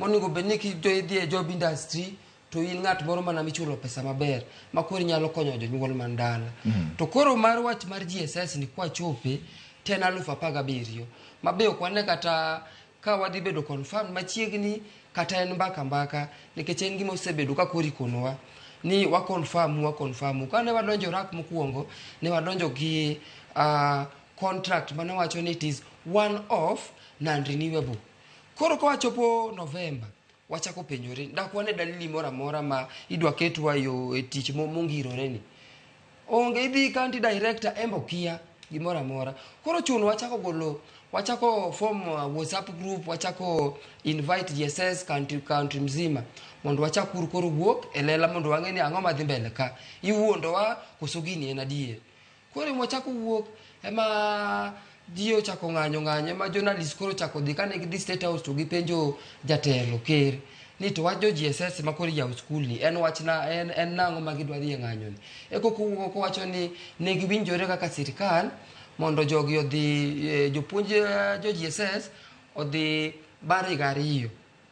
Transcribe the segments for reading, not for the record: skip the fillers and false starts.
monego bedni idhi e job industry to in ng'at moro mana michulo pesa maber ma koro nyalo konyo jonyuol mandala. To koro mar wach mar GSS ni kwa chope 10,017 mabe ok wane kata ka wadhi bedo confirm machiegni kata en mbaka nikech en gima osebedo ka kori konowa ni wa confirm kane wadonjo rak mokuongo ne wadonjo gi contract mana wacho ni it is one off non renewable. Koro ka wachopo November wachako penjore dak wane dalili moro amora ma idwa ketwa yo e tich mongirore ni onge idhi county director embokia gimoro amora. Koro chuno wachako form WhatsApp group, wachako invite GSS country mzima mondo wachakuru koro wuok elela mondo wang'e ni ang'o madhi mbele ka iwuondowa koso gini en adier. Koro wachako wuok ema dio chako ng'anyo ma journalist koro chako dhi kane gidhi State House to gipenjo jatelo ker ni to wajo GSS ma koro yaw skul ni en wachna en nang'o ma gidwa dhi ng'anyo ni ko wacho ni ne giwinjore kaka sirikal mondo jogi odhi jopuonj jo GSS odhi bari gariyo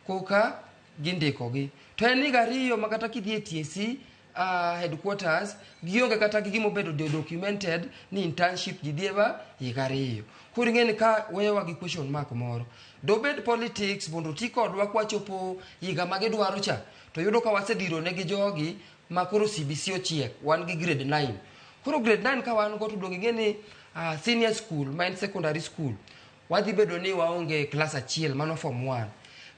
koka gindikogi to en ni gariyo makata kidhi e TSC headquarters gionge kata gimo bedo documented ni internship jidhieba yigariyo. Kuri ng'eni ka wewa gi question mark moro dobed politics mondo ti kodwa kwachopo yiga magidwaro cha to yudo ka wasedhiro ne gi jogi ma koro CBC ochiek wan gi grade 9. Koro grade 9 ka wan go to dongi ng'eni senior school ma en secondary school wadhi bedo ni waonge class achiel mano form 1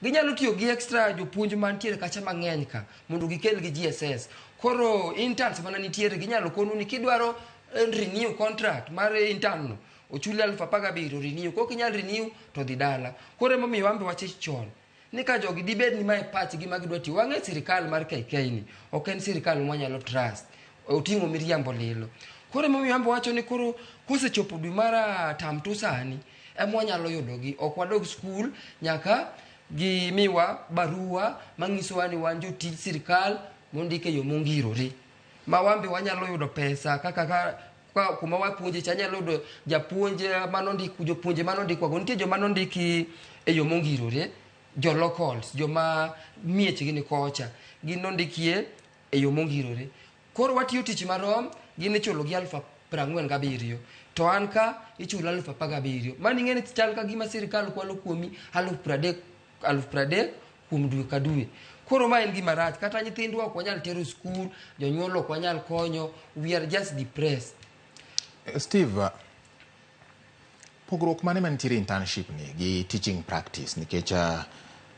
ginyalo tiyo gi extra jopuonj mantiere kacha mang'eny ka mondo gikel gi GSS. Koro interns mana nitiere ginyalo konu ni kidwaro renew contract mar intern no ochuli 17,000 renew ko kinyal renew to dhi dala. Koro momiyo wambe wachich chon ni ka jogi dibed ni mae patch gi magidwa tiyo wang'e sirikal mar KK ni ok en sirikal mwanyalo trust oting'o miriambo lilo. Koro momiyo wambe wacho ni koro kosechopo dwe mara tam tu sani emwanyalo yudogi ok wadog skul nyaka gimiwa barua manyisowa ni wan jotij sirikal mondike yo mongirore ma wambe wanyalo yudo pesa kaka kuma wapuonje cha nyalo yudo japuonje manondiko jopuonje manondikwa go nitie joma nondiki e yo mongirore jo locals joma miechgi ni kocha ginondikie e yo mongirore. Koro watiyo tich marom gin ichulo gi 47,000 to an ka ichulo 17,000 mani ng'eni chal ka gima sirikal kwalo kuomi 30,000 kuom dwe ka dwe. Koro ma en gima rach kata nyithindwa ok wanyal tero skul jonyuol ok wanyal konyo we are just depressed. Steve, pogruok mane mantiere internship ni gi teaching practice nikech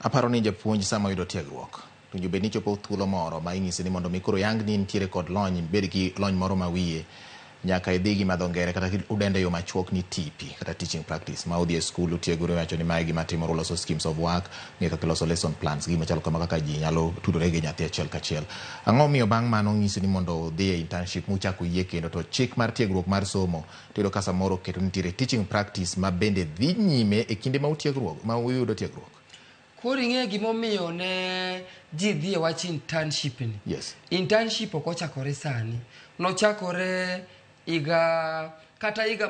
aparo ni japuonj sama yudo tiegruok to jo bedni chopo thuolo moro ma ing'isi ni mondo mikoro yang ni nitiere kod lony bed gi lony moro ma wiye nyaka idhi gi madho ngere kata udende yo machuok ni TP kata teaching practice ma udhi e skul utiegore wacho ni mae gima timoro loso schemes of work ng'e kaka loso lesson plans gima chalo kama kaka ji nyalo tudore gi nyathi achiel kachiel. Ang'o miyo bang' mano ng'isi ni mondo dhi e internship muchako yie kendo to chik mar tiegruok mar somo to ka samoro keto nitiere teaching practice ma bende dhi nyime e kinde ma utiegruok ma uyudo tiegruok. Koro ing'e gimomiyo ne ji dhi e wach internship ni. Yes. Internship ok ochakore sani nochakore iga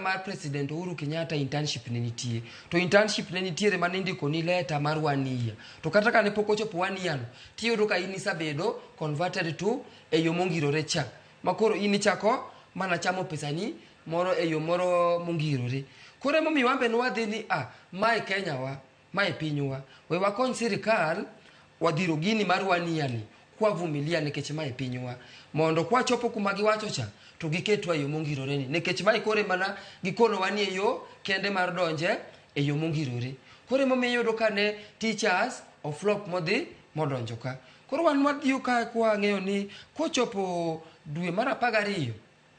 mar President Uhuru Kenyatta internship ne nitie to internship ne nitiere mane ndiko ni letter mar 1 year to kata kane pok ochopo 1 year no tiyudo ka in isabedo converted to e yo mongirore cha makoro in ichako mana chamo pesani moro e yo moro mongirore. Koro momiyo wambe no wadhi ni mae Kenya wa mae pinywa we wakony sirikal wadhiro gini mar 1 year ni kwa vumilia nikech mae pinywa mondo kwa chopo kuma giwacho cha to giketwa yo mongirore ni nikech mai kore mana gikono wanie yo kende mar donje e yo mongirore. Kore momiyo yudo kane teachers of flop modhi modonjo ka. Koro wan wadhiyo ka kwa ng'eyo ni kochopo dwe mar 12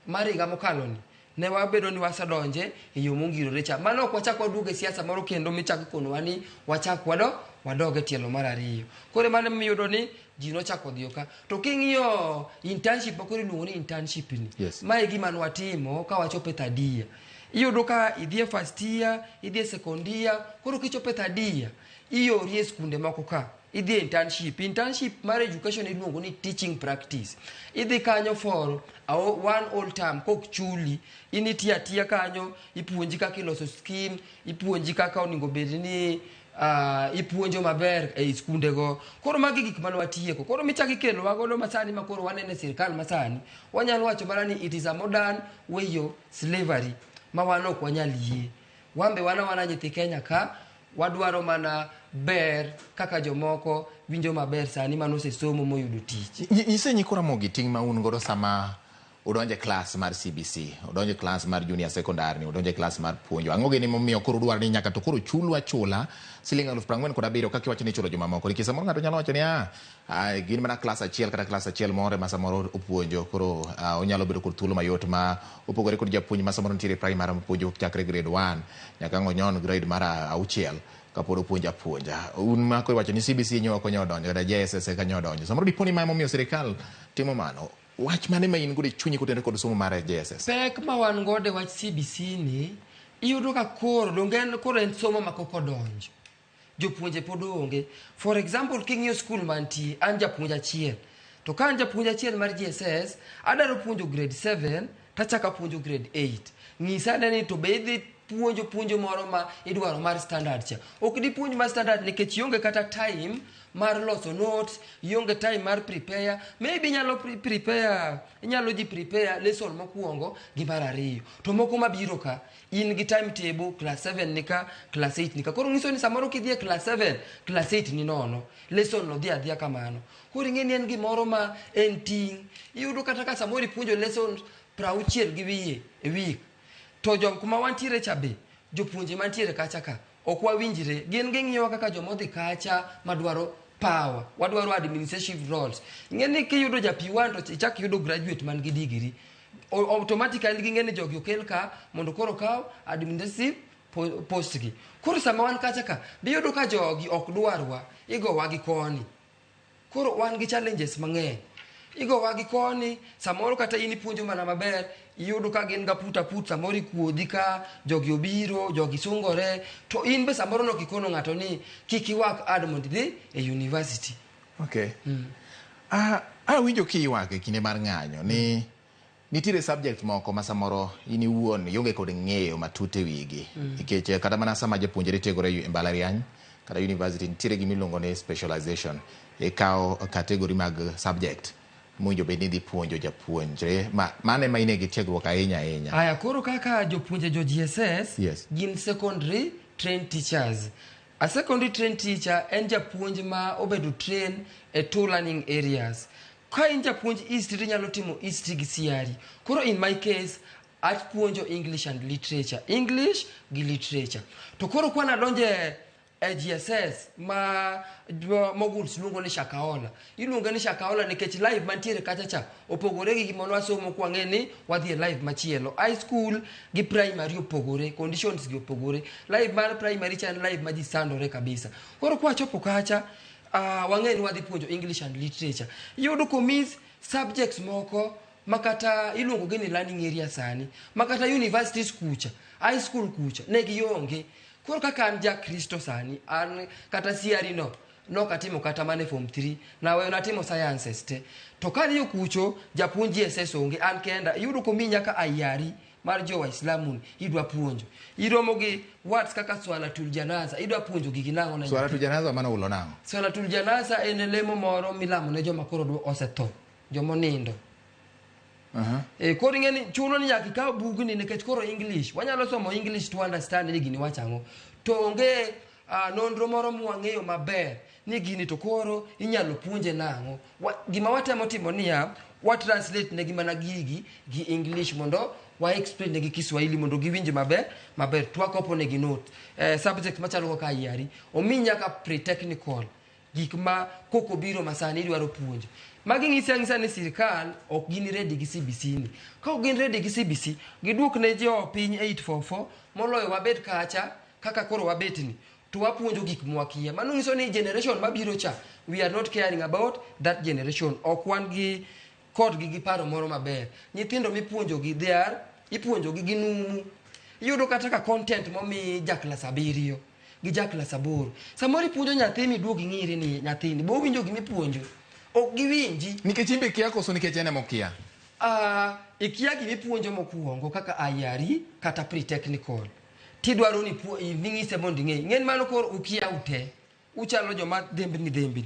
mar higa mokalo ni ne wabedo ni wasadonje e yo mongirore cha mano ok wachak waduoge siasa moro kendo michak kono wani wachak wadoge tielo mar 2. Kore mane miyudo ni ji nochako dhiyo ka to king'iyo internship makoro iluongo ni internship ni yes. Mae gima nwatimo ka wachopo third year iyudo ka idhi first year idhi second year koro kichopo third year iyori e skunde moko ka idhi internship mar education iluongo ni teaching practice idhi kanyo for one all term kok chuli initia kanyo ipuonji kaka iloso scheme ipuonji kaka oningo bed ni ipuonjo maber e skunde go. Koro magi gik mane watieko. Koro michaki kelo wagodo masani ma koro wanene sirkal masani. Wanyalo wacho mana ni it is a modern way of slavery ma wan ok wanyal yie. Wambe wana nyithi Kenya ka wadwaro mana ber kaka jomoko winjo maber sani manose somo moyudo tich. Isenyi kora mogi ting ma un godo sama udonje klas mar CBC, udonje klas mar junior secondary, udonje klas mar puonjo. Ang'o gini momiyo koro dwaro ni nyaka to koro chulwa chula siling 47,000 kaka iwacho ni chulo joma moko. Nikech samoro ng'ato nyalo wacho ni gin mana klas achiel kata klas achiel moro ma samoro opuonjo koro onyalo bedo kod thuolo mayot ma opogore kod japuonj ma samoro nitiere primary mopuonjo chakre grade 1 nyaka ngonyon grade mar 6 kapod opuonja puonja. Un ma ko iwacho ni CBC nyo konyo donjo kata JSS kanyo donjo. Samoro diponi ma momiyo sirkal timo mano. Wach mane ma in gode chunyi kotende kod somo mar JSS? Pek ma wan gode wach CBC ni iyudo ka koro dongen koro en somo makoko donjo. Jopuonje pod onge. For example, king'iyo skul mantie an japuonj achiel. To ka an japuonj achiel mar JSS, adaro puonjo grade 7, tachaka puonjo grade 8. Ng'isa ni to be idhi puonjo moro ma idwaro mar standard cha. Ok di puonj mar standard nikech ionge kata time mar loso notes, ionge time mar prepare. Maybe inyalo prepare lesson mokuongo gi mar ariyo. To moko mabiro ka in gi timetable class 7 nika, class 8 nika. Koro ngiso ni samoro kidhi e class 7, class 8 ni nono. Lesson no dhia kamano. Koro ing'eni en gimoro ma en ting. Iyudo kata ka samoro ipuonjo lesson 60 gi wiye e week. To jom kuma wantiere cha be jopuonje mantiere kacha ka ok wawinjire. Gin ging'iyo kaka jomodhi kacha madwaro power, wadwaro administrative roles. Ing'eni kiyudo ja P1 to ichak yudo graduate man gi degree, automatically ging'eni jogi okel ka mondo koro kaw administrative post gi. Koro sama wan kacha ka biyudo ka jogi ok dwarwa, igowa gi koni. Koro wan gi challenges mang'eny. Igowa gi koni, samoro kata in ipuonjo mana maber, iyudo ka gin ga put samoro ikuodhi ka jogi obiro, jogi sungore, to in be samoro no kikono ng'ato ni kik iwak Admond dhi e university. Okay. Winjo kiywak e kinde mar ng'anyo ni nitiere subject moko ma samoro in iwuon ionge kod ng'eyo matut e wigi. Nikech kata mana sama japuonjre tiegore e mbalariany kata university nitiere gimiluongo ni specialization e kao category mag subject mwinjo be nidhi puonjo japuonjre mane ma ine gi tiegruok ahinya. Aya, koro kaka jopuonje jo GSS, yes, gin secondary trained teachers. A secondary trained teacher en japuonj ma obedo train e 2 learning areas. Ka in japuonj history nyalo timo history gi CRE. Koro in my case apuonjo English and literature, English gi literature. To koro kwa nadonje GSS ma moguls luongo ni Shakahola. Iluongo ni Shakahola nikech live mantiere kacha cha opogore gi gimono wasomo kwa ng'eni wadhi e live machielo. High school gi primary opogore, conditions gi opogore. Live mar primary cha live ma ji sandore kabisa. Koro kwa chopo kacha wang'eni wadhi puonjo English and literature. Yudo komis subjects moko makata iluongo gi ni learning area sani, makata universities kucha, high school kucha ne gionge. Koro kaka an ja Kristo sani, an kata CRE no katimo kata mane form 3, na weyo natimo sciences te. To kaniyo kucho, japuonj GSS onge, an kenda, iyudo komi nyaka ayari mar jo Waislamu idwa puonjo. Iromo gi words kaka swalatul janaza, idwa puonjo gigi nang'o na. Swalatul janaza mano ulo nang'o? Swalatul janaza en lemo moro milamo ne joma koro osetho, jomonindo. Koro ing'eni chuno ni nyaka ikaw bugni nikech koro English. Wanyalo somo English to understand ni gini wachang'o. To onge nonro moro mwang'eyo maber ni gini to koro inyalo puonje nang'o. Gima watemo timo niya, translate ne gimana gigi gi English mondo wa explain ne gi Kiswahili mondo giwinje maber twakopo ne gi note. Subject machalo kaka IRE omi nyaka pre-technical, gik ma koko biro masani idwaro puonjo. Magi ng'isa ni sirkal ok gin ready gi CBC ni. Ka ok gin ready gi CBC, giduok ne jo piny 844 moloyo wabed kacha kaka koro wabet ni. To wapuonjo gik mwakia. Mano ng'iso ni generation mabiro cha, we are not caring about that generation. Ok wan gi kod gi paro moro maber. Nyithindo mipuonjo gi ipuonjo gi numu. Iyudo kata ka content momi jaklas 7 gi jaklas 8. Samoro ipuonjo nyathi miduog ng'iri ni nyathini bo winjo gimipuonjo. Ok giwinji. Nikech imbe kia koso nikech ene mokia? Ikia gimipuonjo mokuongo kaka IRE kata pre-technical. tidwaro ni ving'ise mondo ing'e ng'en mano koro ukia ute uchalo joma dhembni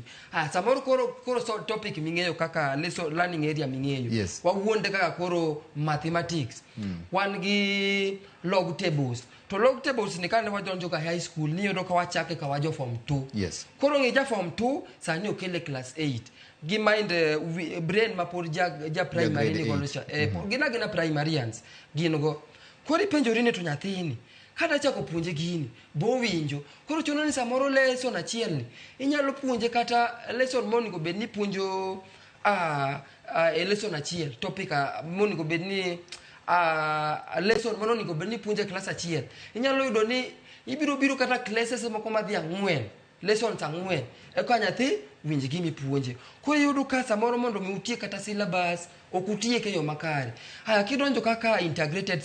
samoro koro so topic ming'eyo kaka learning area ming'eyo yes. wawuonde kaka koro mathematics wan gi log tables to log tables ni kane wadonjo ka high school niyudo ka wachake ka wajo form 2 yes. koro ng'e ja form 2 sani okele class 8 gi mind brain mapod ja primary ni gono cha gina primarians gin go koro ipenjori ni to nyathini kada chako puonje gini bo winjo koro chuno ni samoro lesson achiel ni inyalo puonje kata lesson monego bed ni puonjo lesson achiel topic monego bed ni lesson monego bed ni puonje class achiel inyalo yudo ni ibiro kata classes moko madhi 4 lessons 4 eka nyathi winj gimi puonje koro yudo ka samoro mondo mi utie kata syllabus okutie ke yo makare haya kidonjo kaka integrated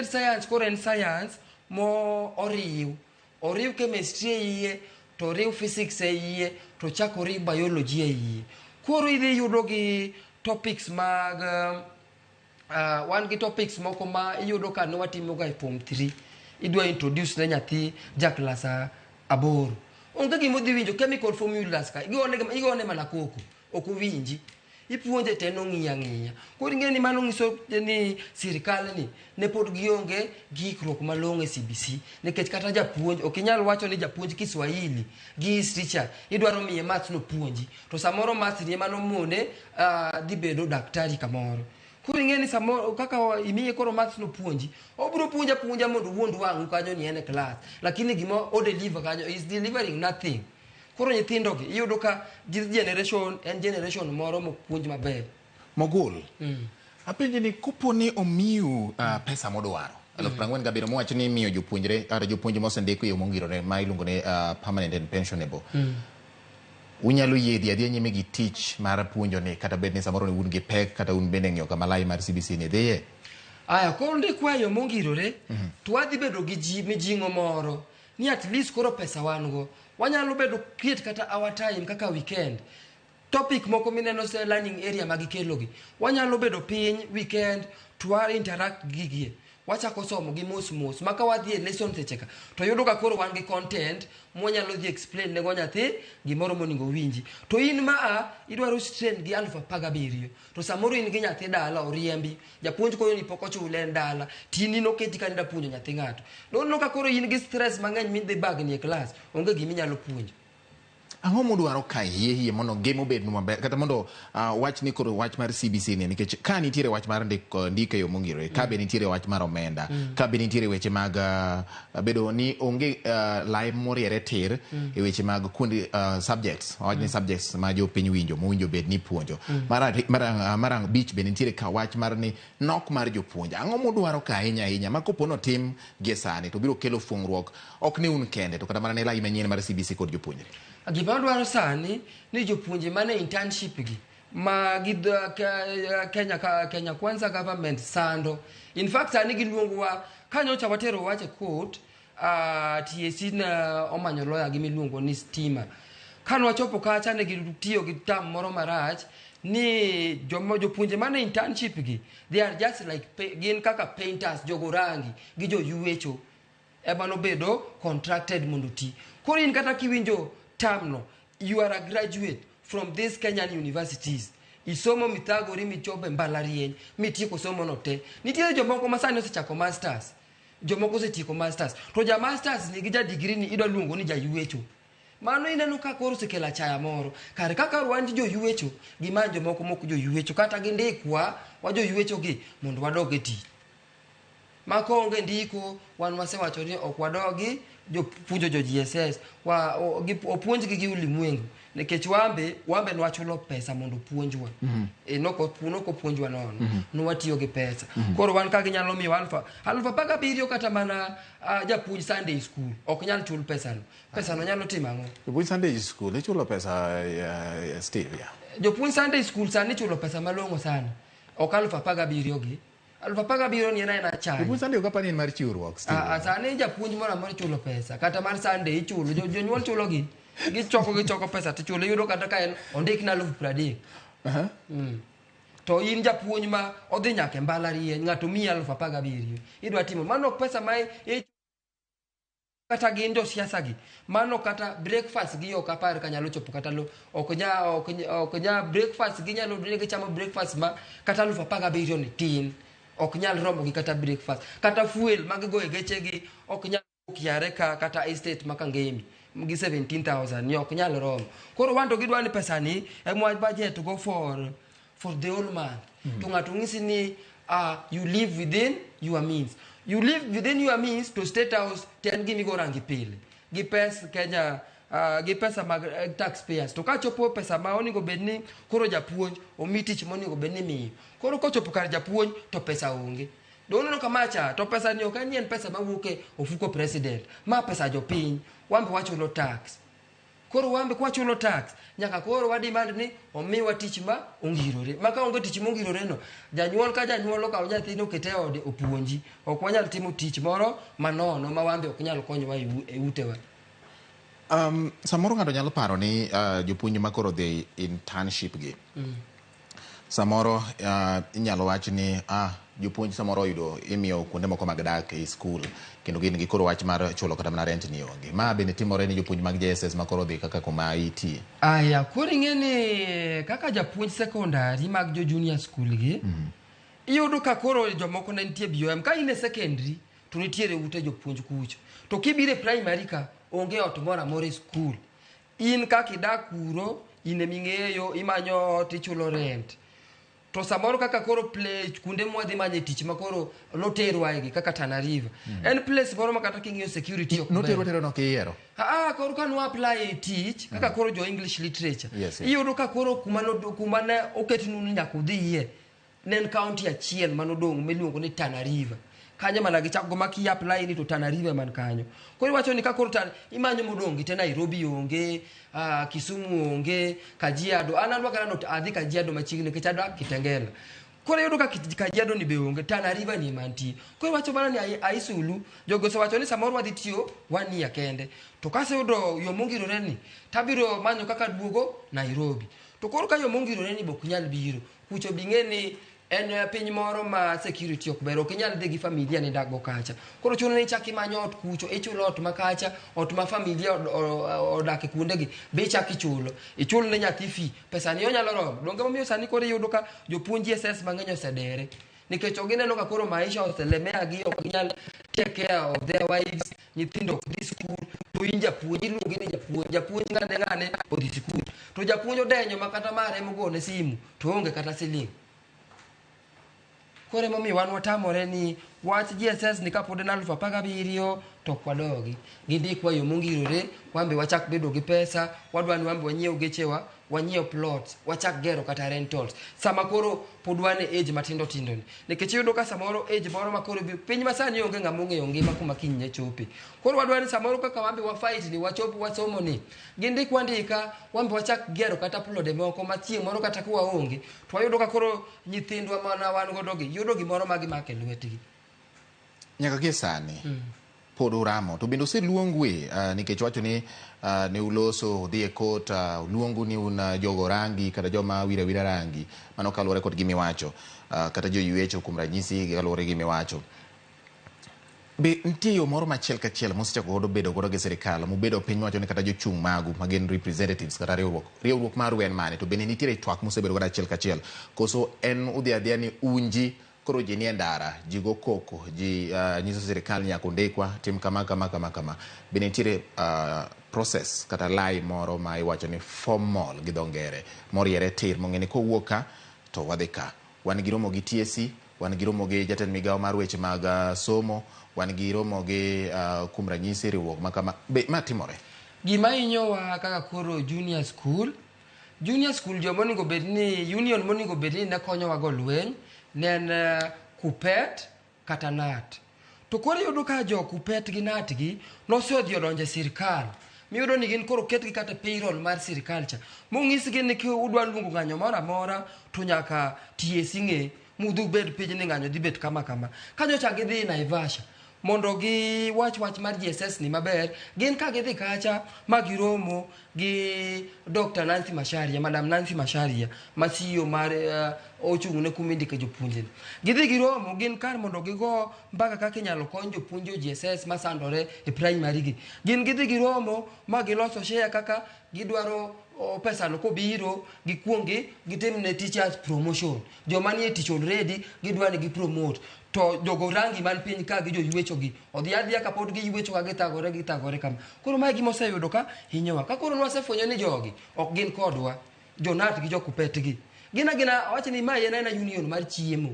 science koro en science mo oriw chemistry iye to oriw physics iye to chako oriw biology iye koro idhi yudo gi topics mag wan gi topics moko ma iyudo ka ne watimo ga form 3 idwa introduce ne nyathi ja class 8 onge gimo dhi winjo chemical formulas ka igone mana koko ok winji ipuonje teno ng'iya koro ing'e ni mano ng'iso ni sirikal ni ne pod gionge gikruok malong'o e CBC nikech kata japuonj ok inyal wacho ni japuonj Kiswahili gi history idwaro miye maths no puonji to samoro maths ni mano mone dhi bedo daktari kamoro koro ing'e ni samoro kaka imiye koro maths no puonji obiro puonja mondo wuond wang'u kanyo ni en e class lakini gimo o deliver kanyo is delivering nothing koro nyithindo gi iyudo ka generation moro mopuonj maber mogul apenje ni kopo ni omiu pesa modwaro 47 mowacho ni miyo jopuonjre kata jopuonj mosendiko yo mongirore ma iluongo ni permanent and pensionable unyalo yedhi adhi nyime gi tich mar puonjo ni kata bed ni samoro ni un gi pek kata un bende ng'eyo kama lai mar CBC ni dhiye koro ndikwa yo mongirore to wadhi bedo gi mijing'o moro ni at least koro pesa wan go wanyalo bedo create kata our time kaka weekend topic moko mineno se learning area magikelogi wanyalo bedo piny weekend to interact gigie wachako somo gi mos maka wadhi e lesson secheka to yudo ka koro wan gi content mwanyalo dhi explain ne go nyathi gimoro moningo winji to in idwaro strain gi 17,000 to samoro in gi nyathi dala oriembi japuonj koyo ni poko chule dala tini no keti kanida puonjo nyathi ngato no ka koro in gi stress mang'eny min dhi bag ni e class onge gimi nyalo puonjo ang'o modwaro ka hie mondo game obed maber kata mondo wach ni koro wach mar CBC ni nikech ka nitiere wach mar ndike yo mongirore ka be nitiere wach mar omenda ka be nitiere weche mag bedo ni onge lai moriere tir e weche mag kundi subjects wach ni subjects ma jo piny winjo mowinjo bed ni puonjo mar beach be nitiere ka wach mar ni nok mar jopuonj ang'o modwaro ka ahinya ma kopo no tim gie sani to biro kelo fungruok ok ni un kende to kata mana ne lai manyien mar CBC kod jopuonjre gima dwaro sani ni jopuonje mane internship gi ma Kenya Kwanza government sando in fact sani giluongowa kanyocha watero wache court TSC na omanyo lawyer gi miluongo ni Stima kanwa chopo kacha ne gitiyo gi tam moro marach ni jopuonje mane internship gi they are just like gin kaka painters jogo rangi gi jo yuecho ema no bedo contracted mondo ti koro in kata kiwinjo term you are a graduate from these Kenyan universities isomo mitagori michobe mbalarieny mitieko somo no te nitiere jomoko masani osechako masters jomoko osetieko masters to ja masters ni gi ja degree ni idwa luongo ni ja yuecho mano ineno ka koro sekela chaya moro kare kaka rwanji jo yuecho gi manjo moko jo yuecho kata gi ndikwa wa jo yuecho gi mondo wadog e tich mako onge ndiko wan wasewacho ni ok wadogi jo puonjo jo GSS opuonj gi ulimwengu nikech wambe nwachulo pesa mondo puonjwa noko puonjwa nono nwatiyo gi pesa koro wan ka ginyalo miyo alfa paga biriyo kata mana japuonj Sunday school ok nyal chul pesa no nyalo timo ang'o jopuonj Sunday school ichulo pesa Steve jopuonj Sunday school sani chulo pesa malong'o sana ok alfa paga biriyo gi alfa paga biro ni ena chai jopuonj Sunday okapani en mar chiwruok Steve sani japuonj moro amora chulo pesa kata mar Sunday ichulo jonyuol chulo gi gichoko pesa to chulo yudo kata ka en ondik na 30,000 to in japuonj ma odhi nyaka mbalariany ng'ato miyi 17,000 idwa timo mano pesa ma kata gin josiasa gi mano kata breakfast gi ok apar ka nyalo chopo kata ok nya breakfast gi nyalo dine gi chamo breakfast ma kata 17,000 ni tin ok nyal romo gi kata breakfast kata fuel mag go e geche gi ok nyal kiare kata estate makangemi gi 17,000 ni ok nyal romo koro wanto gidwa ni pesa ni e mwa budget go for the whole month to ng'ato ng'isi ni you live within your means. You live within your means to State House ten gimi go rangi pile. Gi pesa Kenya gi pesa mag taxpayers. To ka chopo pesa ma onego bedni koro japuonj omi tich monego bedni miyo. Koro ko chopo kar japuonj to pesa onge. Dono no kamacha to pesa ni ok en pesa mawuoke ofuko president. Ma pesa jopiny. Wambe wachulo tax. Koro wambe kwa chulo tax nyaka koro wadimand ni omiwa tich ma ongirore maka onge tich mongirore no janyuol ka janyuol ka nyathino kete ode opuonji ok wanyal timo tich moro manono ma wambe ok nyal konyowa e utewa. Samoro ng'ato nyalo paro ni jopuonj makoro dhi internship gi samoro inyalo wach ni jopuonj samoro oyudo imiyo kuonde moko mag dak e skul kendo gin gi koro wach mar chulo kata mana rent ni onge ma bende timore ni jopuonj mag JSS makoro dhi kaka kuma itie. Koro ing'eni kaka japuonj sekondari mag jo junior school gi iyudo ka koro jomoko ne nitie BOM ka in e secondary to nitiere ute jopuonj kucho to kibire primary ka onge ot moro amora e skul in kaka idak kuro in eming'eyo imanyo ot ichulo rent to samoro kaka koro place kunde mwadhi manye tich makoro noterwa igi kaka Tana River en place moro makata king'iyo security ok noterwa no kiyiero koro ka no apply tich kaka koro jo English literature iyudo ka koro kuma ne oketnu ni nyaka udhiye nen county achiel manodong' miluongo ni Tana River kanyo mana gichako maki apply ni to Tana River man kanyo koro iwacho ni ka koro imanyo modong' te Nairobi onge Kisumu onge Kajiado analwa kana not adhi Kajiado machiegni nikech adwa Kitengela koro yudo ka Kajiado ni be onge Tana River ni mantie koro iwacho bana ni Aisulu jogo se wacho ni samoro wadhi tiyo 1 year kende to kase yudo yo mongirore ni tabiro manyo kaka duogo Nairobi to koro ka yo mongirore ni bok nyal biro kucho bing'eni en piny moro ma security ok ber ok inyal dhi gi familia ni dago kacha koro chuno ni chaki manyo ot kucho ichulo ot makacha ot ma familia odak kuonde gi be chaki ichulo ne nyathi fee pesa ni onyalo romo donge momiyo sani koro yudo ka jopuonji SS mang'eny osedere nikech ogineno ka koro maisha oselemea gi ok nyal take care of their wives nyithindo ok dhi skul to in japuonj iluongi ni japuonj ng'ane odhi skul to japuonj odenyo makata mare mogone simu to onge kata siling. Kore momi wan watamore ni wach GSS ni kapod na 17,000 to kwadogi gindikwa yo mongirore wambe wachak bedo gi pesa wadwani wambe wanyiew gechewa wanyiew plots wachak gero kata rentals sama koro podwane age matindo ni nikech yudo ka samoro age moro makoro piny masani onge ng'ama ong'eyo ngima kuma kinyne chope koro wadwani samoro kaka wambe wa fight ni wachopo wasomo ni gindikwa ndika wambe wachak gero kata plode moko machieng' moro kata kuwa onge to wayudo ka koro nyithindwa mana wan godo gi yudo gimoro magimake lwetgi nyaka gie sani pod uramo to bende oseluongwe nikech wacho ni ne uloso dhi e kot luongu ni un jogo rangi kata joma wira rangi mano kaluwore kod gimiwacho kata jo yuecho kuom ranyisi kaluwore gi gimiwacho be nitie yo moro machiel kachiel mosechako godo bedo godo gi sirikal mubedo piny wacho ni kata jochung' magu magin representatives kata riwruok maru en mane to bende nitiere twak mosebedo godo achiel kachiel koso en udhi adhiya ni unji koro ji nie ndara ji go koko ji nyiso sirikal nyaka ndikwa tim kama be nitiere process kata lai moro ma iwacho ni formal gi dho ngere moriere tir mong'eni kowuok ka to wadhi ka wan gi romo gi TSC wan gi romo gi jatend migawo mar weche mag somo wan gi romo gi kuom ranyisi riwruok makama be ma timore gima inyowa kaka koro junior school jo monego bedni union monego bedni ne konyowa go lweny nen Kupet kata NAT to koro yudo ka jo Kupet gi NAT gi nosodhi odonje sirikal miyudo ni gin koro ketgi kata payroll mar sirikal cha mong'isgi ni ki udwa luongo ng'anyo moro amora to nyaka TSC ng'e mudhu bed piny ni ng'anyo dhi bet kama kanyo cha gidhi Naivasha mondo gi wach mar GSS ni maber gin ka gidhi kacha ma giromo gi Dr. Nancy Macharia, Madam Nancy Macharia, ma CEO mar ochung' ne kuma indike jopuonje. Gidhi giromo gin kar mondo gigo mbaka kaka inyalo kony jopuonje GSS masandore e primary gi. Gin gidhi giromo ma giloso share kaka gidwaro pesa no kobiro gikuongi gitimne teachers promotion. Joma nie tich already gidwani gi promote. To jogo rangi man piny ka gi jo ywecho gi odhi adhiya ka pod gi ywecho ka githagore kama. Koro mae gima oseyudo ka hinyowa. Ka koro nwasefwenyo ni jogi ok gin kodwa, jonat gi jokupet gi. Gina awacho ni mae en union mar chiemo.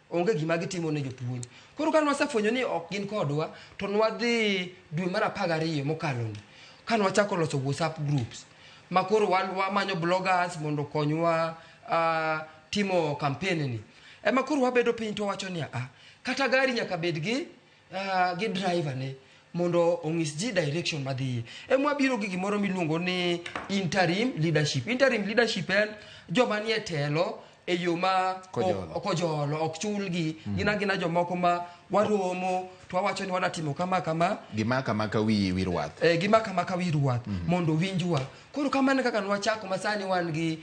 Onge gima gitimo ne jopuonj. Koro ka nwasefwenyo ni ok gin kodwa, to nwadhi dwe mar 12 mokalo ni. Ka nwachako loso WhatsApp groups. Ma koro wamanyo bloggers mondo konywa timo campaign ni. Ema koro wabedo piny to wacho ni kata gari nyaka bed gi driver ne mondo ong'is ji direction madhiye. Ema wabiro gi gimoro miluongo ni interim leadership. Interim leadership en joma nie telo e yo ma kojolo ok chulgi. Gina jomoko ma waromo to wawacho ni wadatimo kama gima kama ka wi ruath. Gima kama ka wi ruath mondo winjwa. Koro kamane kaka nwachako masani wan gi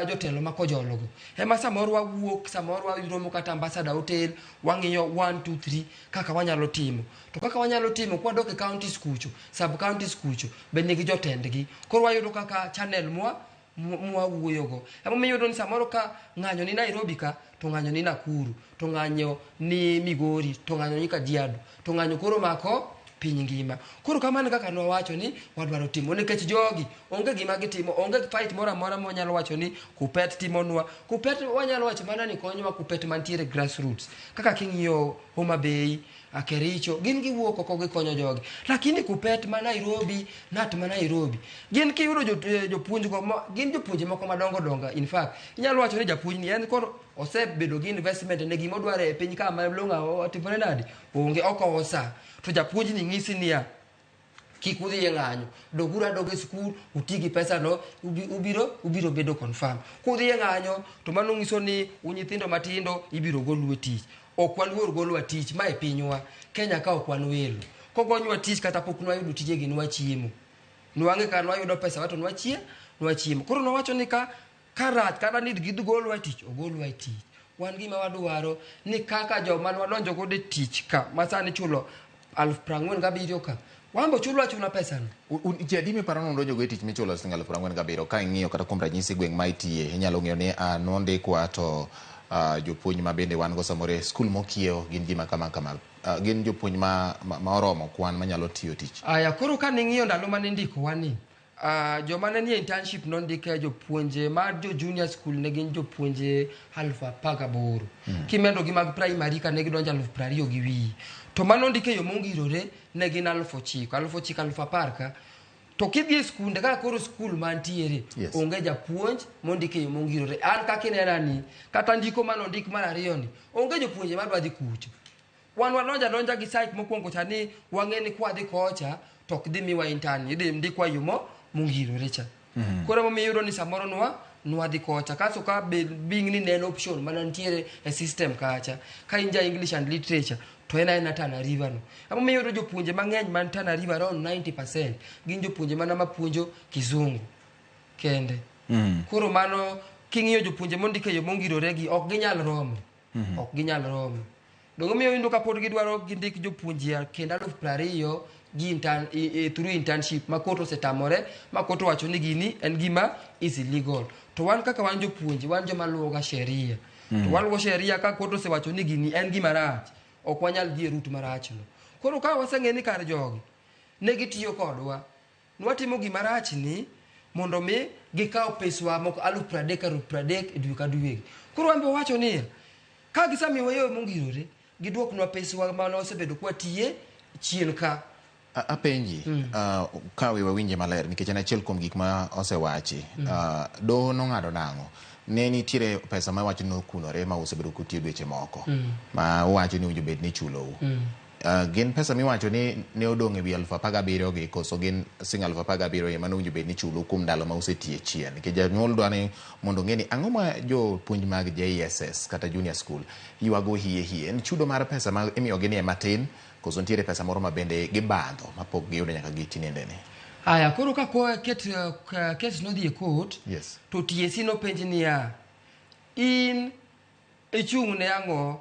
jotelo ma kojolo go. Ema samoro wawuok, samoro waromo kata ambassador hotel, wang'iyo 1 2 3 kaka wanyalo timo. To kaka wanyalo timo kwa dok counties kucho, sub counties kucho, bende gi jotendgi. Koro wayudo kaka channel mwawuoyogo. Ema miyudo ni samoro ka ng'anyo ni Nairobi ka, to ng'anyo ni Nakuru, to ng'anyo ni Migori, to ng'anyo ni Kajiado, to ng'anyo koro mako piny ngima. Koro kamano kaka nwawacho ni wadwaro timo nikech jogi onge gima gitimo, onge fight moro amora mwanyalo wacho ni Kupet timonwa. Kupet wanyalo wacho mana ni konyowa Kupet mantiere grassroots. Kaka king'iyo Homa Bay, Kericho, gin giwuok oko gikonyo jogi. Lakini Kupet ma Nairobi, nat ma Nairobi. Gin kiyudo jopuonj go, gin jopuonje moko madongo. In fact, inyalo wacho ni japuonj ni en koro osebedo gi investment ne gima odware e piny ka ma longa tipone nadi. Onge oko osa. To japuonj ni ng'isi niya kik udhi e ng'anyo, dog e skul, uti gi pesa no, ubiro bedo confirm. Kudhi e ng'anyo, to mano ng'iso ni nyithindo matindo ibiro golu e tich. Ok waluor golwa tich ma e pinywa. Kenya ka ok wan welo. Kogonywa tich kata pok nwayudo tije gi nwachiemo. Nwang'e ka nwayudo pesa wato nwachiemo. Koro nwawacho ni karach kata ni gidgolwa tich, ogolwa tich. Wan gima wadwaro ni kaka joma wadonjo go de tich ka masani chulo 47,000 ka. Wambo chula pesa no. Jadi mi parano ndonjo go tich michulo 47,000 ka ing'iyo kata kuom ranyisi gweng' ma itie inyalo ng'iyo ni nonde kwa to jopuonj ma bende wan go samore skul mokiewo gin gima kama gin jopuonj ma oromo kwan manyalo tiyo tich. Koro ka ning'iyo ndalo mane ndiko wani joma ne nie internship nondike jopuonje mar jo junior school ne gin jopuonje 18,000. Kimendo gi mag primary ka ne gidonjo 20,000 gi wi. To manondike yo mongirore ne gin 9,000, 10,000 ka. To kidhi e skunde kaka koro skul mantiere onge japuonj mondike yo mongirore. An kaka inena ni kata ndiko manondik mar ariyo ni onge jopuonje madwa dhi kucho. Wan wadonja gi site mokwongo cha ni wang'e ni kwa dhi kocha to ok dhi miwa intern, idhi ndikwa yo mongirore cha. Koro momiyudo ni samoro nwadhi kocha. Kaso ka being ni neno option manantiere e system kacha. Ka inja English and Literature to ena Tana River no. Amo miyudo jopuonje mang'eny man Tana River around 90% gin jopuonje mana mapuonjo Kizungu kende. Koro mano king'iyo jopuonje mondike yo mongirore gi ok ginyal romo. Ok ginyal romo. Dongo miyo windu kapod gidwaro gindik jopuonje kenda 20,000 gi through internship makoto setamore makoto wacho ni gini en gima is illegal. To wan kaka wan jopuonje wan joma luwoga sheria. To waluwo sheria ka koto se wacho ni gini en gima rach. Ok wanyal dhi e route marach no. Koro ka waseng'e ni kar jogi ne gitiyo kodwa, nwatimo gima rach ni mondo mi gikaw peswa moko 30,000 e dwe ka dwe. Koro wambe wacho ni ka gisamiwa yo mongirore gidwoknwa peswa ma osebedo kwa tiye chien ka. Apenji ka we winje maler nikech en achiel kuom gik ma osewachi. Do nong'ado nang'o ne nitiere pesa ma wacho no kunore ma osebedo kutiyo dweche moko ma wacho ni ujubed ni chulo gin pesa miwacho ni ne odong' e wi 17,000 gi koso gin sing 17,000 ema nowinjo bed ni chulo kuom ndalo ma usetie chien nikech janyuol dwa ni mondo ng'e ni ang'o ma jopuonj mag JSS kata junior school ywago hie en chudo mar pesa ma imiyogi ni ema tin koso nitiere pesa moro ma bende gibandho ma pok giyudo nyaka gitinendeni. Aya, koro ka ket nodhi e court, Yes. to TSC nopenj niya, in ichung' ne ang'o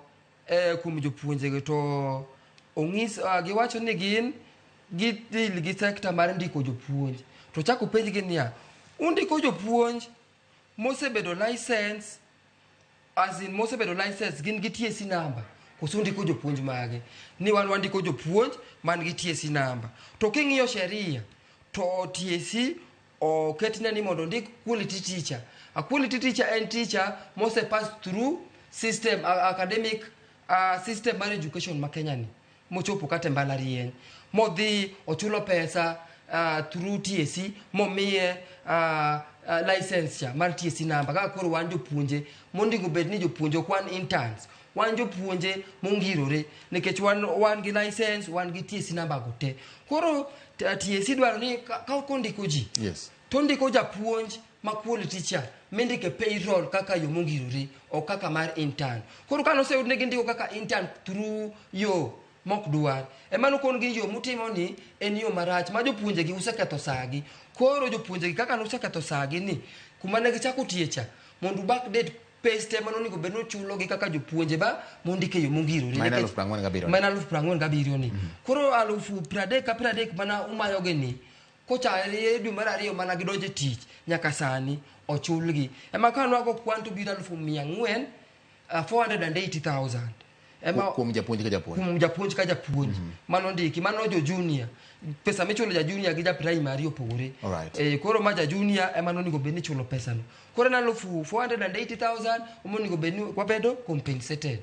kuom jopuonjegi, to ong'is giwacho ni gin gidil gi sekta mar ndiko jopuonj. To chako penjgi niya, undiko jopuonj mosebedo license, as in mosebedo license gin gi TSC number, koso undiko jopuonj mage? Ni wan wandiko jopuonj man gi TSC number. To king'iyo sheria, to TSC oketne ni mondo ndik quality teacher. A quality teacher en teacher mose pass through system, academic system mar education ma Kenya ni, mochopo kata mbalariany, modhi ochulo pesa through TSC, momiye license cha mar TSC number. Kaka koro wan jopuonje mondiko bed ni jopuonje ok wan interns, wan jopuonje mongirore nikech wan gi license, wan gi TSC number go te. Koro TSC dwaro ni ka kondiko ji, Yes. to ndiko japuonj ma quality teacher mindike payroll kaka yo mongirore o kaka mar intern. Koro ka noseyud ne gindiko kaka intern through yo mok dwar, emano kon gi yo mutimo ni en yo marach ma jopuonje gi useketho sagi. Koro jopuonje gi kaka noseketho sagi ni, kuma ne gichako tiecha mondo backdate peste mano nigo beno chulo gi kaka jopuonje ba mondike yo mongirore Maina 47,000. Maina 47,000 ni. Koro 30,000 mana umayo gi ni, kochare dwe mar ariyo mana gidonje tich nyaka sani ochulgi. Ema kanwago kwanto biro 400,000, 480,000. Ema kuom japuonj ka japuonj. Kuom japuonj ka japuonj. Mano ndiki, mano jo junior. Pesa michulo ja junior gi ja primary opogore. Alright. Koro ma ja junior ema nonigo bedni chulo pesa no. Koro na 480,000 omonigo bedni wabedo compensated.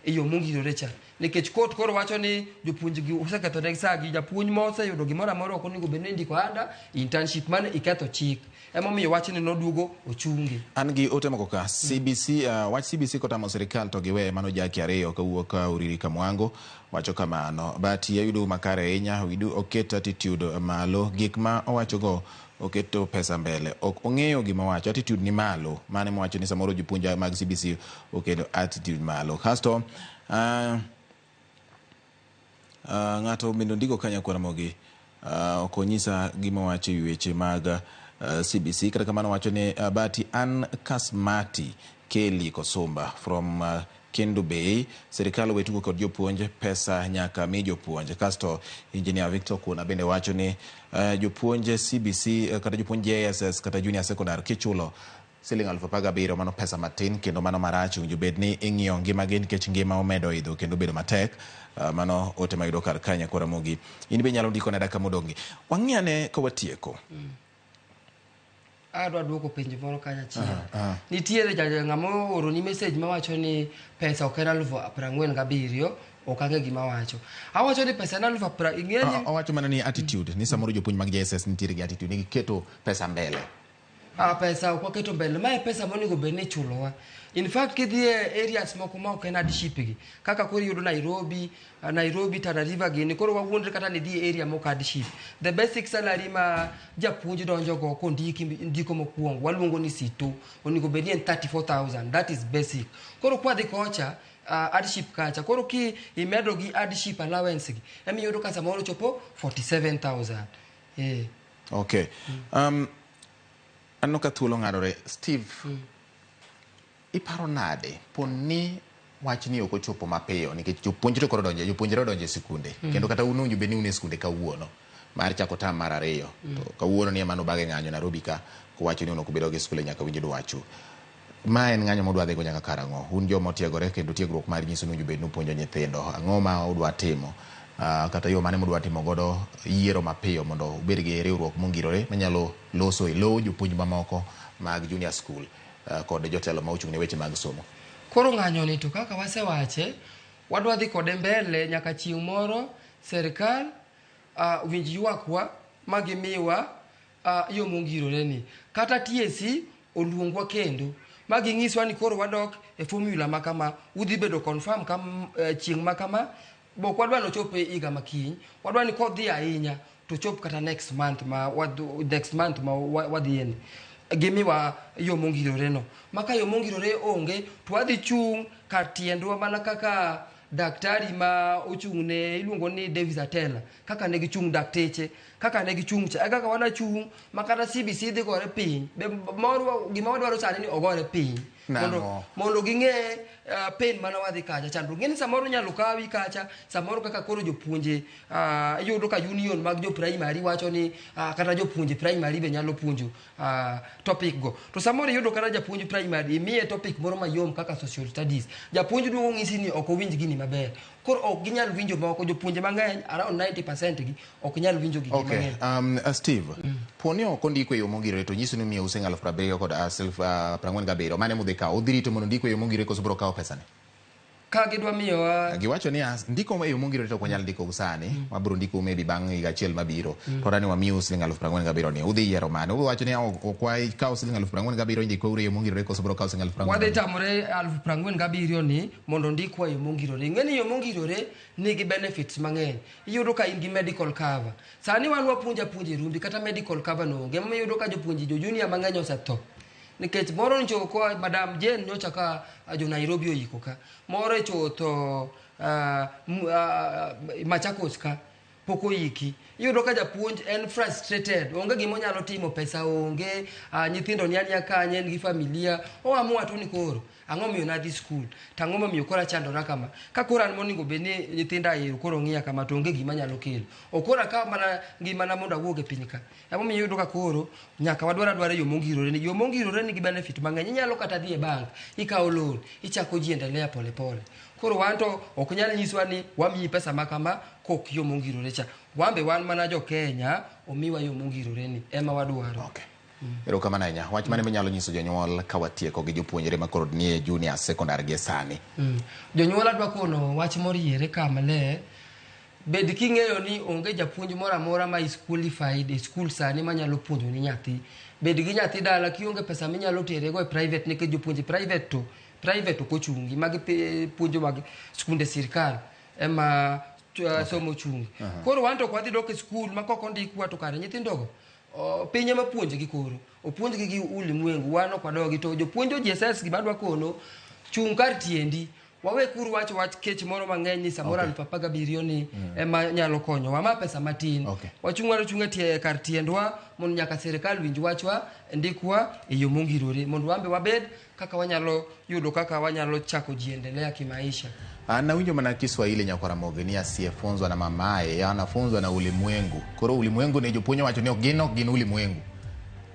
Iyo mongirore cha. Nikech court koro wacho ni jopuonj gi oseketho ne sagi, japuonj mose yudo gimoro amora ok onego bedni ndiko ada internship mane iketho chik. Ema miyo wach ni noduogo ochungi. An gi ote moko ka CBC, wach CBC kotamo sirikal to giwe mano jaki ariyo kawuok Uriri Kamwango wacho kamano. But yayudo makare ahinya, oket attitude malo, gik ma owachogo oketo pesa mbele. Ok ong'eyo gima wacho, attitude ni malo. Mane mwacho ni samoro jopuonj mag CBC oketo attitude malo. Kasto ng'ato bende ndiko kanya kwara mogi okonyisa gima wacho weche mag CBC kata kamano wacho ni Bati An Kasmati Kelly Kosumba from Kendu Bay, serikal wetugo kod jopuonje pesa nyaka mi jopuonje. Kasto engineer Victor Kuna bende wacho ni jopuonje CBC kata jopuonje JSS kata junior secondary kichulo siling 17,000 mano pesa matin kendo mano marach, winjo bed ni ing'iyo ngimagi nikech ngima omedo idho kendo bedo matek. Mano ote mayudo kar kanya kwara mogi. In be nyalo ndiko na daka modongi. Wang'iane ka watieko. Adwa duoko penjo moro kanya chiel. Nitiere ng'ama oro ni message mawacho ni pesa ok en 47,000, ok ang'e gima wacho. Awacho ni pesa en 40,000. Awacho mana ni attitude, ni samoro jopuonj mag JSS nitiere gi attitude, ni giketo pesa mbele. Pesa ok waketo mbele, mae pesa monego bed ni chulowa. In fact kidhi e areas moko ma ok en hardship gi, kaka koro yudo Nairobi, Tana River gini, koro wawuondre kata ni dhi area moko hardship. The basic salary ma japuonj donjo go ndiko mokwongo waluongo ni C2, onego bed ni en 34,000. That is basic. Koro kwadhi kocha hardship kacha, koro ki imedo gi hardship allowance gi, emi yudo ka samoro chopo 47,000. Okay. Ano ka thuolo ng'adore. Steve, iparo nade poni wach ni ok ochopo mapiyo nikech jopuonjre koro donjo e sikunde kendo kata ununyu be ni une sikunde kawuono mar chako tam mar ariyo to kawuono ni emano bage ng'anyo Nairobi ka kowacho ni onoko bedo gi skule nyaka winjo dwachu. Ma en ng'anyo modwa dhigo nyaka karang'o? Un joma otiegore kendo tiegruok mar nyiso ni bed nupuonjo nyithindo, ang'o ma udwa timo? Kata yo mane modwa timo godo yiero mapiyo mondo ubed gi riwruok mongirore manyalo loso e lo jopuonj mamoko mag junior school kod jotelo ma ochung' ne weche mag somo. Koro ng'anyo ni to kaka wasewache, wadwa dhi kode mbele nyaka chieng' moro serikal winj ywakwa ma gimiwa yo mongirore ni. Kata TSC oluongwa kendo ma ging'iswa ni koro wadok e formula makama, udhi bedo confirm chieng' makama bok wadwa no chope iga makiny wadwa ni kodhi ahinya to chop kata next month ma wadhieni gimiwa yo mongirore no maka yo mongirore onge to wadhi chung kar tiendwa mana kaka daktari ma ochung'ne iluongo ni Davis Atela kaka ne gichung' dakteche kaka ne gichung' cha kaka wana chung' makata CBC dhi gore piny gima wadwaro sani ni ogore piny mondo ging'e pen mana wadhi kacha chandro ng'eni samoro nyalo kawi kacha samoro kaka koro jopuonje yudo ka union mag jo primary wacho ni kata jopuonje primary be nyalo puonjo topic go to samoro yudo kata japuonj primary imiye topic moro mayom kaka social studies japuonj duogo ng'isi ni ok owinj gini maber koro ok ginyal winjo moko jopuonje mang'eny around 90% gi ok nyal winjo gigi mang'eny. Steve poni ok ondiko e yo mongirore to nyiso ni miyo useng 70,000 kod 47,000 mane mudhi kawo udhi rito mondo ndiko e yo mongirore koso biro kawo pesane ka gidwa miyowa giwacho ni ndiko e yo mongirore to ok wanyal ndiko sani wabiro ndiko maybe bang' higa achiel mabiro to dani wamiyo siling 47,000 ni udhi yiero mane uwacho ni ok wakawo siling 47,000 indiko e yo mongirore koso biro kawo siling 47,000 wadhi tamore 47,000 ni mondo ndikwa e yo mongirore ng'eni yo mongirore nigi benefits mang'eny iyudo ka in gi medical cover sani wan wapuonja puonje rumbi kata medical cover no onge momiyo iyudo ka jopuonji jo junior mang'eny osetho nikech moro ncho ko madam Jane nyocha ka jo Nairobi oyiko ka moro chotho Machakos ka poko yiki iyudo ka japuonj en frustrated onge gimo nyalo timo pesa onge nyithindo nyanya kanye gi familia o amua to ni koro ang'o miyo na dhi school tang'o miyo kora chandora kama ka kora an moningo beni nyithinda ero koro ng'iya kama to onge gima nyalo kelo okora ka mana ngima na mondo awuoge piny ka emo miyo yudo ka koro nyaka wadwara yo mongirore ni gi benefit mang'eny inyalo kata dhi e bank ikawo loan ichako jiendelea pole pole koro wanto ok nyal nyiswa ni wamiyi pesa makama kok yo mongirore cha wambe wan mana jo Kenya omiwa yo mongirore ni ema wadwaro. Okay. Erokamano ahinya. Wach mane minyalo nyiso jonyuol ka watieko gi jopuonjre makoro nie junior secondary gi sani? Jonyuol adwa kono wach moriere kama le bed king'eyo ni onge japuonj moro amora ma is qualified e school sani manyalo puonjo ni nyathi. Bed gi nyathi dala kionge pesa minyalo tere go e private nikech jopuonj private kochungi magi puonjo mag skunde sirkal ema somo chungi. Koro wanto kwadhi dok e school makoko ndikwa to kare nyithindogo pinye mapuonje gi koro opuonj gi ulimwengu wano kwadogi to jopuonjo GSS gibadwa kono chung kar tiendi wawe kuru wach kech moro mang'eny ni samora 17,000 ni ema nyalo konyo wama pesa matin wachungwa tie kar tiendwa mondo nyaka sirkal winj wachwa ndikwa e yo mongirore mondo wambe wabed kaka wanyalo yudo kaka wanyalo chako jiendelea kimaisha. Nawinjo mana Kiswahili Nyakwaramoge ni asiyefunzwa na mamaye anafunzwa na ulimwengu. Koro ulimwengu ne jopuonjo wacho ni ok gin ulimwengu.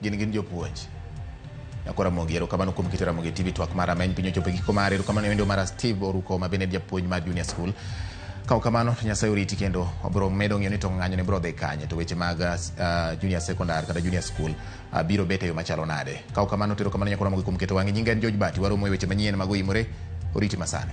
Gin jopuonj. Nyakwaramoge erokamano kuom kit Ramogi TV twak mara many piny ochopo giko mare erokamano wendo mara Steve Oruko ma bende japuonj mar junior school. Kao kamano Nyasaye oriti kendo wabiro medo ng'eyo ni to ng'anyo ne biro dhi kanye to weche mag junior secondary kata junior school biro bete yo machalo nade. Kao kamano erokamano Nyakwaramoge kuom keto wang'i nyinga en George Bati waromo weche manyien mag oyimore oriti masane.